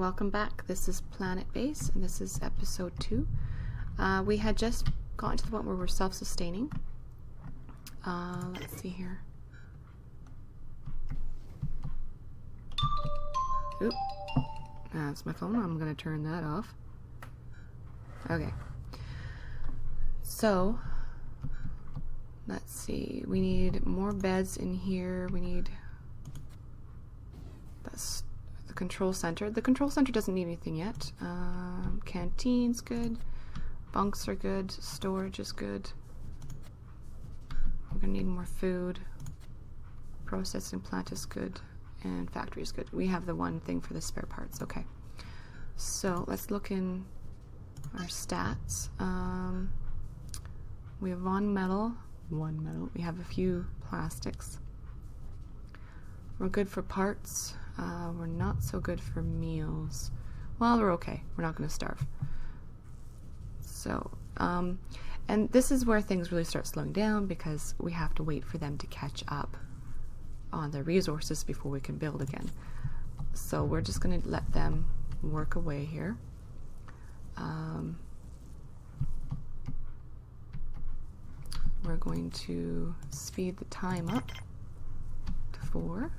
welcome back. This is Planetbase, and this is episode 2. We had just gotten to the point where we're self-sustaining. Let's see here. Oop. That's my phone. I'm going to turn that off. Okay. So, let's see. We need more beds in here. We need the control center. The control center doesn't need anything yet. Canteen's good. Bunks are good. Storage is good. We're gonna need more food. Processing plant is good. And factory is good. We have the one thing for the spare parts. Okay. So let's look in our stats. We have one metal. We have a few plastics. We're good for parts. We're not so good for meals. Well, we're okay. We're not going to starve. So, and this is where things really start slowing down because we have to wait for them to catch up on their resources before we can build again. So we're just going to let them work away here. We're going to speed the time up to 4.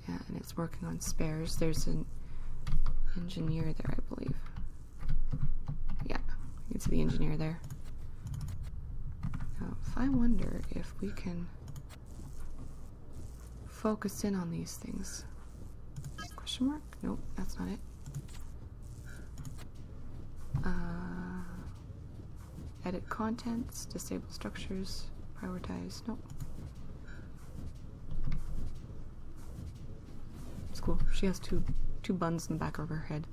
Yeah, and it's working on spares. There's an engineer there, I believe. Yeah, you can see the engineer there. Now, if I wonder if we can focus in on these things. Question mark? Nope, that's not it. Edit contents, disable structures, prioritize. Nope. It's cool. She has two buns in the back of her head.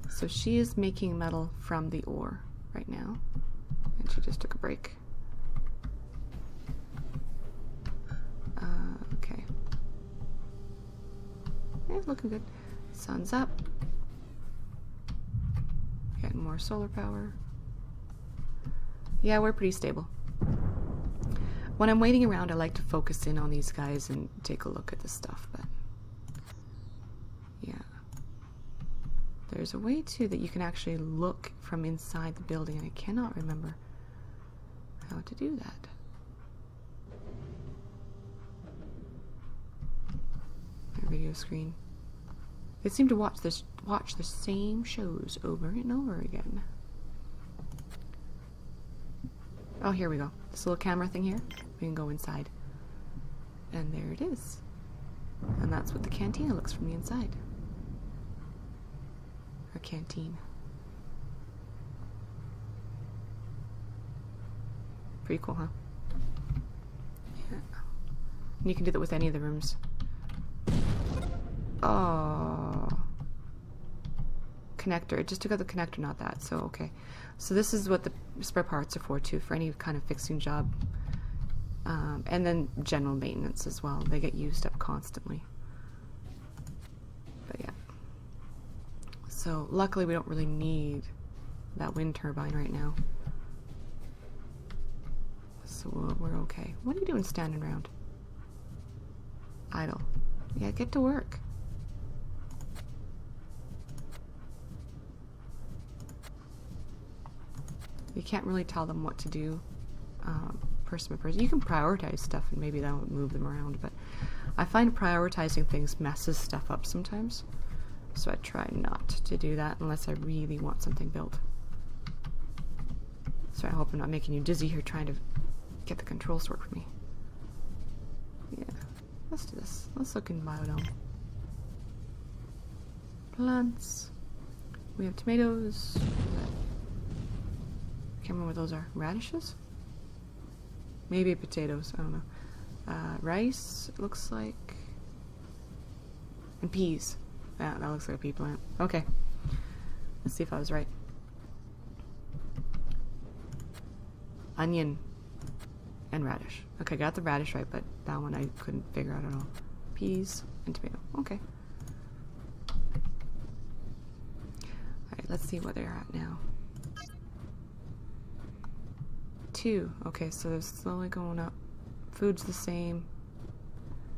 So she is making metal from the ore right now. And she just took a break. Okay. Yeah, looking good. Sun's up. Getting more solar power. Yeah, we're pretty stable. When I'm waiting around, I like to focus in on these guys and take a look at the stuff, but yeah. There's a way too that you can actually look from inside the building, and I cannot remember how to do that. Our video screen. They seem to watch the same shows over and over again. Oh, here we go. This little camera thing here. We can go inside. And there it is. And that's what the cantina looks from the inside. Our canteen. Pretty cool, huh? Yeah. And you can do that with any of the rooms. Oh. Connector. It just took out the connector, not that. So, okay. So this is what the spare parts are for, too, for any kind of fixing job. And then general maintenance as well. They get used up constantly. But yeah. So luckily we don't really need that wind turbine right now. So we're okay. What are you doing standing around? Idle. Yeah, get to work. You can't really tell them what to do person by person. You can prioritize stuff and maybe that'll move them around, but I find prioritizing things messes stuff up sometimes. So I try not to do that unless I really want something built. So I hope I'm not making you dizzy here trying to get the controls to work for me. Yeah, let's do this. Let's look in biodome. Plants. We have tomatoes. I can't remember what those are. Radishes? Maybe potatoes. I don't know. Rice, it looks like. And peas. Yeah, that looks like a pea plant. Okay. Let's see if I was right. Onion and radish. Okay, got the radish right, but that one I couldn't figure out at all. Peas and tomato. Okay. Alright, let's see where they're at now. 2. Okay, so they're slowly going up. Food's the same.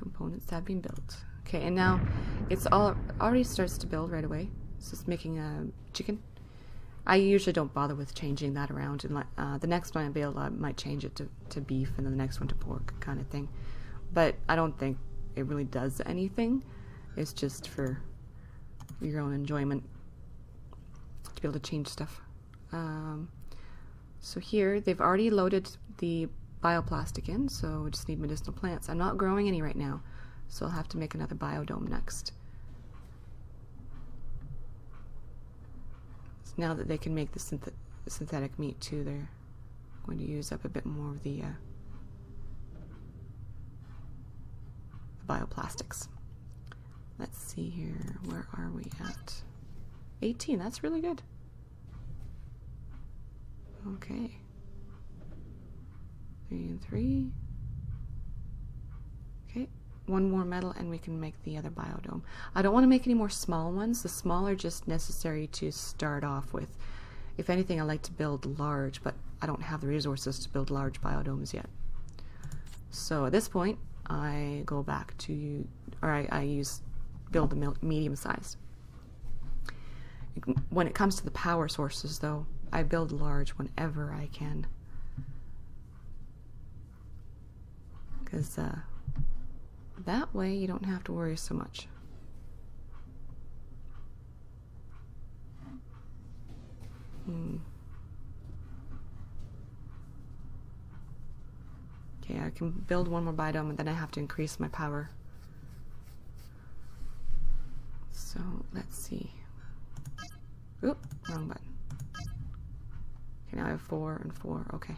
Components have been built. Okay, and now it's already starts to build right away. So it's making a chicken. I usually don't bother with changing that around, and the next one I build, I might change it to beef, and then the next one to pork, kind of thing. But I don't think it really does anything. It's just for your own enjoyment to be able to change stuff. So here they've already loaded the bioplastic in, so we just need medicinal plants. I'm not growing any right now, so I'll have to make another biodome next. So now that they can make the synthetic meat too, they're going to use up a bit more of the bioplastics. Let's see here, where are we at? 18, that's really good. Okay. 3 and 3. Okay, one more metal and we can make the other biodome. I don't want to make any more small ones. The small are just necessary to start off with. If anything, I like to build large, but I don't have the resources to build large biodomes yet. So at this point, I go back to, or I build the medium size. When it comes to the power sources, though, I build large whenever I can. Because that way you don't have to worry so much. Okay, I can build one more biodome and then I have to increase my power. So let's see. Oop, wrong button. Okay, now I have 4 and 4. Okay.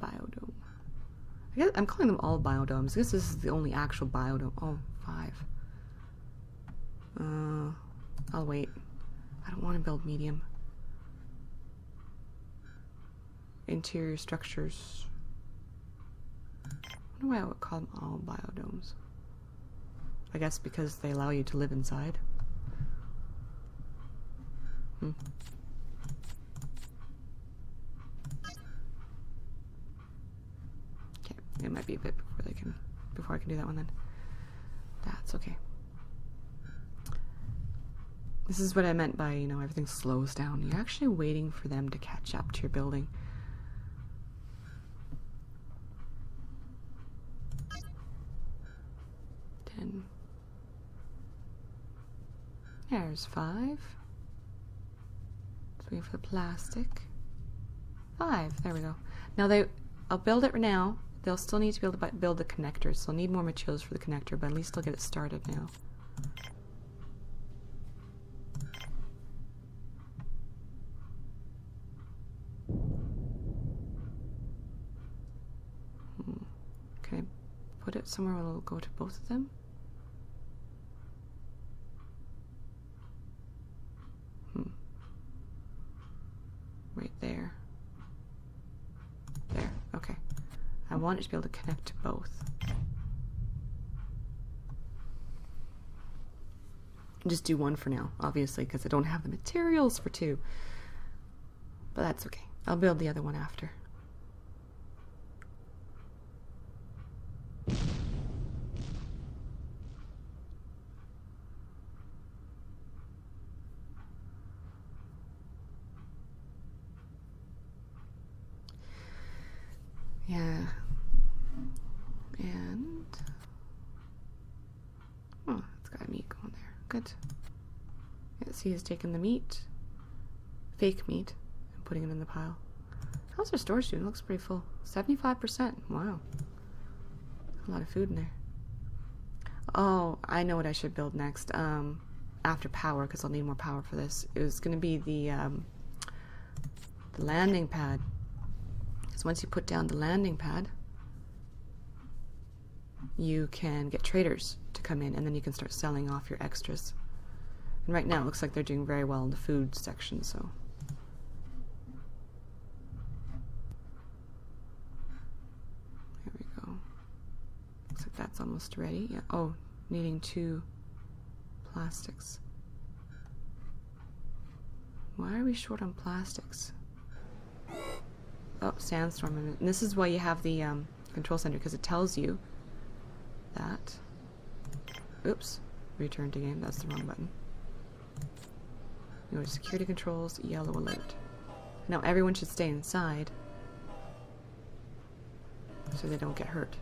Biodome. I guess I'm calling them all biodomes. I guess this is the only actual biodome. Oh, 5. I'll wait. I don't want to build medium. Interior structures. I wonder why I would call them all biodomes. I guess because they allow you to live inside. Okay, it might be a bit before I can do that one then. That's okay. This is what I meant by, you know, everything slows down. You're actually waiting for them to catch up to your building. There's 5. 3 for the plastic. 5. There we go. Now I'll build it now. They'll still need to build the connectors. So I'll need more materials for the connector, but at least I'll get it started now. Can I put it somewhere where it'll go to both of them? Right there. There, okay. I want it to be able to connect to both. Just do one for now, obviously, because I don't have the materials for 2. But that's okay. I'll build the other one after. Yeah. And oh, it's got meat going there. Good. Yeah, see, he's taking the meat, fake meat, and putting it in the pile. How's our storage doing? It looks pretty full. 75%. Wow. A lot of food in there. Oh, I know what I should build next. After power, because I'll need more power for this. It was going to be the landing pad. Because once you put down the landing pad, you can get traders to come in, and then you can start selling off your extras. And right now it looks like they're doing very well in the food section, so. There we go. Looks like that's almost ready. Yeah. Oh, needing 2 plastics. Why are we short on plastics? Oh, sandstorm. And this is why you have the control center, because it tells you that. Oops. Return to game. That's the wrong button. Go to security controls, yellow alert. Now everyone should stay inside so they don't get hurt.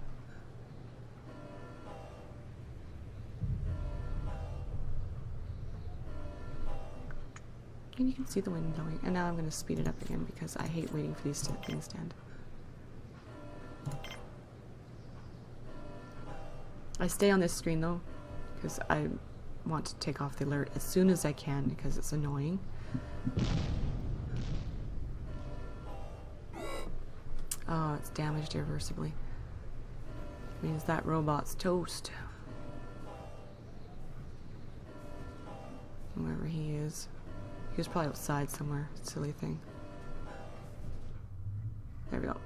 And you can see the wind blowing. And now I'm going to speed it up again because I hate waiting for these things to end. I stay on this screen though because I want to take off the alert as soon as I can because it's annoying. Oh, it's damaged irreversibly. Means that robot's toast. Wherever he is. He was probably outside somewhere. Silly thing. There we go.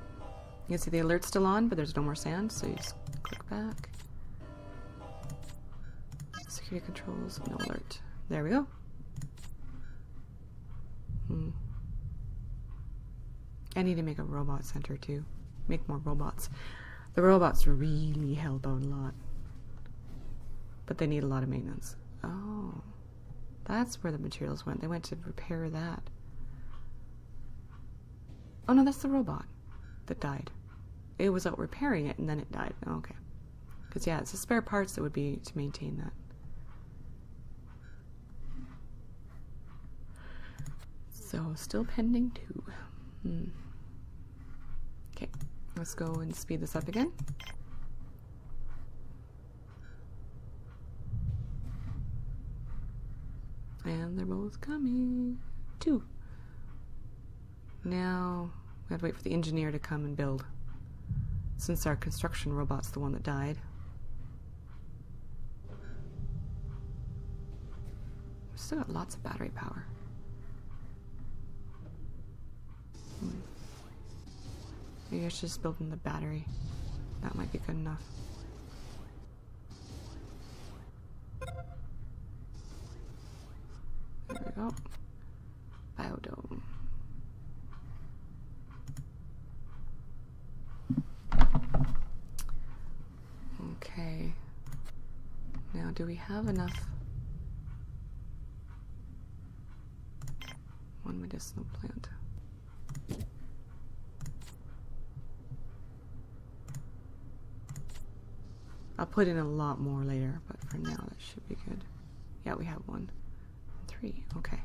You can see the alert's still on, but there's no more sand, so you just click back. Security controls, no alert. There we go. I need to make a robot center too. Make more robots. The robots really help out a lot. But they need a lot of maintenance. Oh. That's where the materials went. They went to repair that. Oh no, that's the robot that died. It was out repairing it and then it died. Oh, okay. Because yeah, it's the spare parts that would be to maintain that. So, still pending too. Okay, let's go and speed this up again. And they're both coming. 2. Now, we have to wait for the engineer to come and build. Since our construction robot's the one that died. We've still got lots of battery power. Maybe I should just build in the battery. That might be good enough. There we go. Biodome. Okay. Now, do we have enough? One medicinal plant. I'll put in a lot more later, but for now that should be good. Yeah, we have 1, 3. Okay.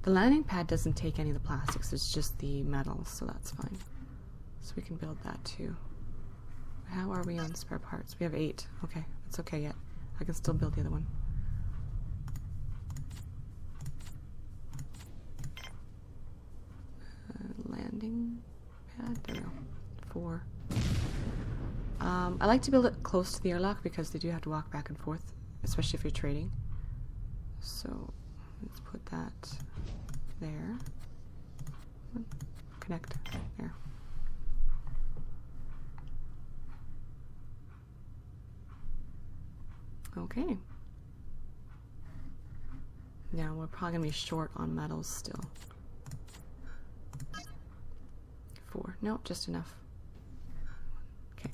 The landing pad doesn't take any of the plastics, it's just the metal, so that's fine. So we can build that too. How are we on spare parts? We have 8. Okay, that's okay yet. I can still build the other one. Landing pad, there we go. 4. I like to build it close to the airlock because they do have to walk back and forth, especially if you're trading. So let's put that there. Connect there. Okay. Now we're probably going to be short on metals still. 4. No, just enough. Okay.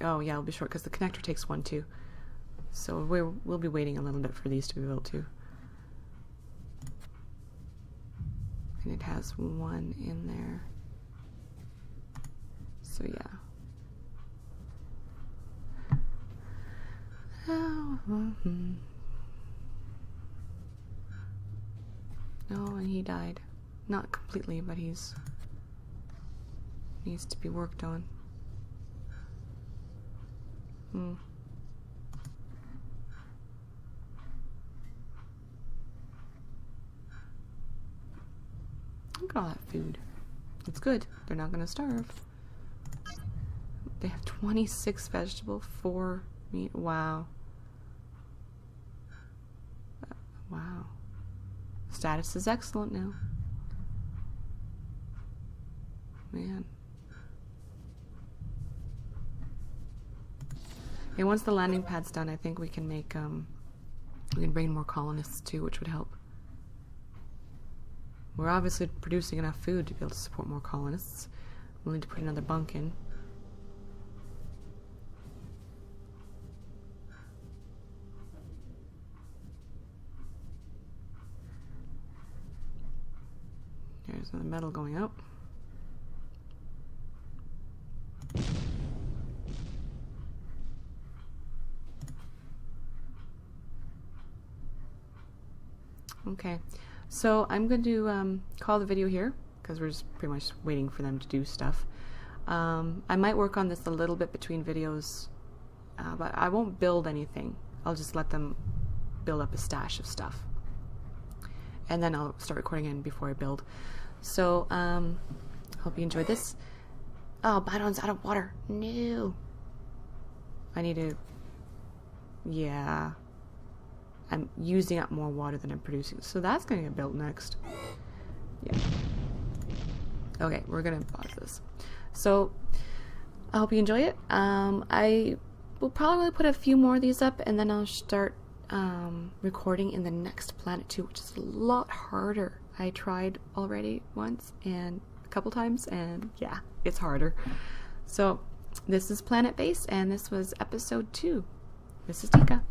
Oh yeah, we'll be short because the connector takes 1 too. So we'll be waiting a little bit for these to be built too. And it has 1 in there. So yeah. Oh, No, and he died. Not completely, but he's needs to be worked on. Look at all that food. It's good. They're not gonna starve. They have 26 vegetable, 4 meat. Wow. Wow. Status is excellent now. Man. And once the landing pad's done, I think we can make, we can bring more colonists too, which would help. We're obviously producing enough food to be able to support more colonists. We'll need to put another bunk in. There's another metal going out. Okay, so I'm going to call the video here because we're just pretty much waiting for them to do stuff. I might work on this a little bit between videos, but I won't build anything. I'll just let them build up a stash of stuff. And then I'll start recording in before I build. So, hope you enjoyed this. Oh, Bidon's out of water. No. I need to... Yeah. I'm using up more water than I'm producing. So that's going to get built next. Yeah. Okay, we're going to pause this. So, I hope you enjoy it. I will probably put a few more of these up, and then I'll start recording in the next Planet 2, which is a lot harder. I tried already once and a couple times, and yeah, it's harder. So, this is Planetbase, and this was episode 2. This is Tika.